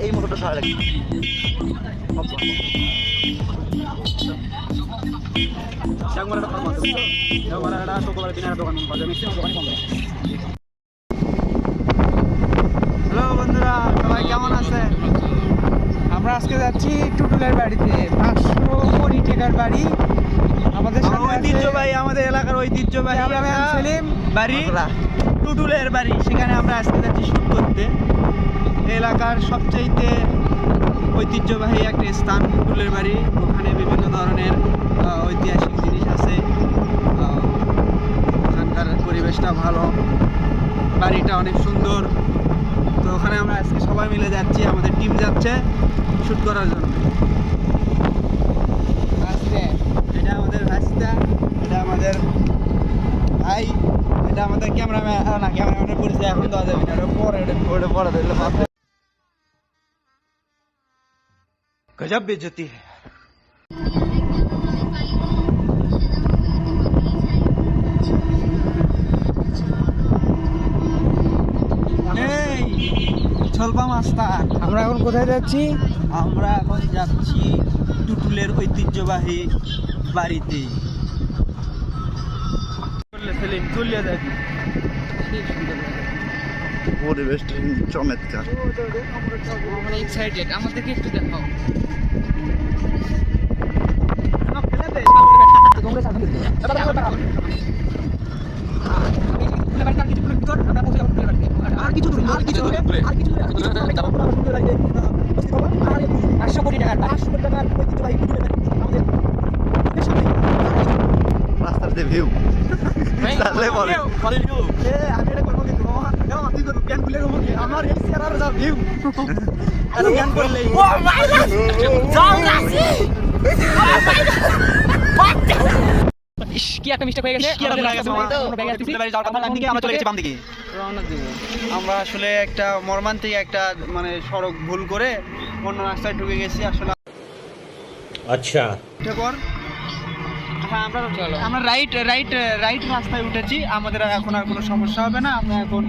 এই মোটরটা সারা লাগে হ্যালো বন্ধুরা, সবাই কেমন আছে? আমরা আজকে যাচ্ছি টুটুলের বাড়িতে। 500 কোটি টাকার বাড়ি। আমাদের ঐতিহ্যবাহী, আমাদের এলাকার ঐতিহ্যবাহী সেলিম বাড়ি, টুটুলের বাড়ি। সেখানে আমরা আজকে যাচ্ছি শুট করতে। এলাকার সবচাইতে ঐতিহ্যবাহী একটা স্থান টুটুলের বাড়ি। ওখানে বিভিন্ন ধরনের ঐতিহাসিক জিনিস আছে। ওখানকার পরিবেশটা ভালো, বাড়িটা অনেক সুন্দর। তো ওখানে আমরা আজকে সবাই মিলে যাচ্ছি, আমাদের টিম যাচ্ছে শুট করার জন্য। এটা আমাদের ভাস্তা, এটা আমাদের ভাই, এটা আমাদের ক্যামেরাম্যান। না, ক্যামেরাম্যানের পরিচয় এখন দেওয়া যাবে না, পরে পরে দিলে गजब बेइज्जती है। ছলপা মাস্টার, আমরা এখন কোথায় যাচ্ছি? আমরা এখন যাচ্ছি টুটুলের ঐতিহ্যবাহী বাড়িতে। চলে যাবি, পরিবেশটা চমৎকার। আমরা এক্সাইটেড, আমাদেরকে একটু দেখাও। রাস্তার যে ভিউ আমার কি একটা মিস্টেক হয়ে গেছে। আমরা আসলে একটা মর্মান্তিক একটা মানে সড়ক ভুল করে অন্য রাস্তায় ঢুকে গেছি আসলে। আচ্ছা, হ্যাঁ, আমরা রাইট রাস্তায় উঠেছি। আমাদের এখন আর কোনো সমস্যা হবে না। আমরা এখন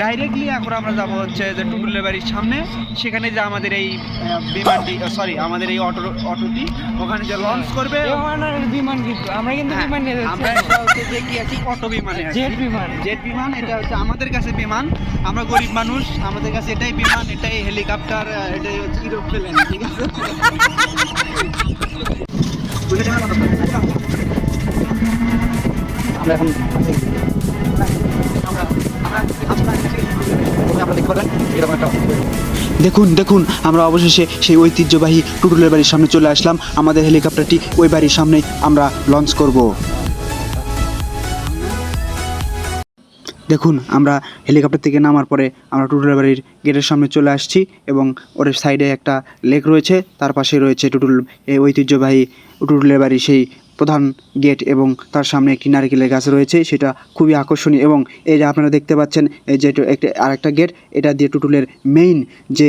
ডাইরেক্টলি এখন আমরা যাবো হচ্ছে যে টুটুলের বাড়ির সামনে। সেখানে যে আমাদের এই বিমানটি, সরি আমাদের এই অটোটি ওখানে যে লঞ্চ করবে। বিমান কিন্তু আমরা কিন্তু বিমান নিয়ে যাচ্ছি। আমরা হচ্ছে যে কি আছি, অটো বিমানে, জেট বিমান। এটা হচ্ছে আমাদের কাছে বিমান, আমরা গরিব মানুষ, আমাদের কাছে এটাই বিমান, এটাই হেলিকপ্টার, এটাই হচ্ছে এরোপ্লেন। ঠিক আছে, আমরা এখন দেখুন আমরা অবশেষে সেই ঐতিহ্যবাহী টুটুলের বাড়ির সামনে চলে আসলাম। আমাদের হেলিকপ্টারটি ওই বাড়ির সামনে আমরা লঞ্চ করব। দেখুন, আমরা হেলিকপ্টার থেকে নামার পরে আমরা টুটুলের বাড়ির গেটের সামনে চলে আসছি এবং ওর সাইডে একটা লেক রয়েছে, তার পাশে রয়েছে টুটুল এই ঐতিহ্যবাহী টুটুলের বাড়ি সেই প্রধান গেট এবং তার সামনে একটি নারকেলের গাছ রয়েছে। সেটা খুবই আকর্ষণীয় এবং এই যে আপনারা দেখতে পাচ্ছেন এই যে আরেকটা গেট, এটা দিয়ে টুটুলের মেইন যে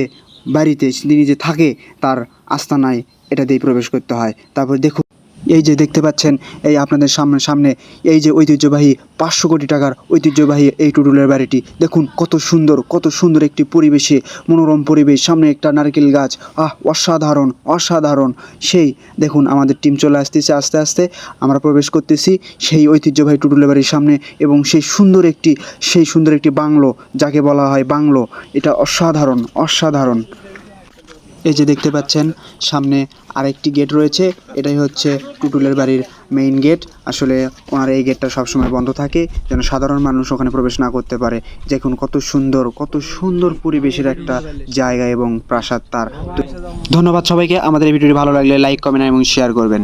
বাড়িতে তিনি যে থাকে তার আস্তানায় এটা দিয়ে প্রবেশ করতে হয়। তারপর দেখুন, এই যে দেখতে পাচ্ছেন এই আপনাদের সামনে এই যে ঐতিহ্যবাহী 500 কোটি টাকার ঐতিহ্যবাহী এই টুটুলের বাড়িটি। দেখুন কত সুন্দর একটি পরিবেশে, মনোরম পরিবেশ, সামনে একটা নারকেল গাছ। অসাধারণ সেই দেখুন আমাদের টিম চলে আসতেছে। আস্তে আস্তে আমরা প্রবেশ করতেছি সেই ঐতিহ্যবাহী টুটুলের বাড়ির সামনে এবং সেই সুন্দর একটি বাংলো, যাকে বলা হয় বাংলো। এটা অসাধারণ। এই যে দেখতে পাচ্ছেন সামনে আরেকটি গেট রয়েছে, এটাই হচ্ছে টুটুলের বাড়ির মেইন গেট। আসলে ওনার এই গেটটা সবসময় বন্ধ থাকে যেন সাধারণ মানুষ ওখানে প্রবেশ না করতে পারে। দেখুন কত সুন্দর পরিবেশের একটা জায়গা এবং প্রাসাদ তার। ধন্যবাদ সবাইকে। আমাদের এই ভিডিওটি ভালো লাগলে লাইক, কমেন্ট এবং শেয়ার করবেন।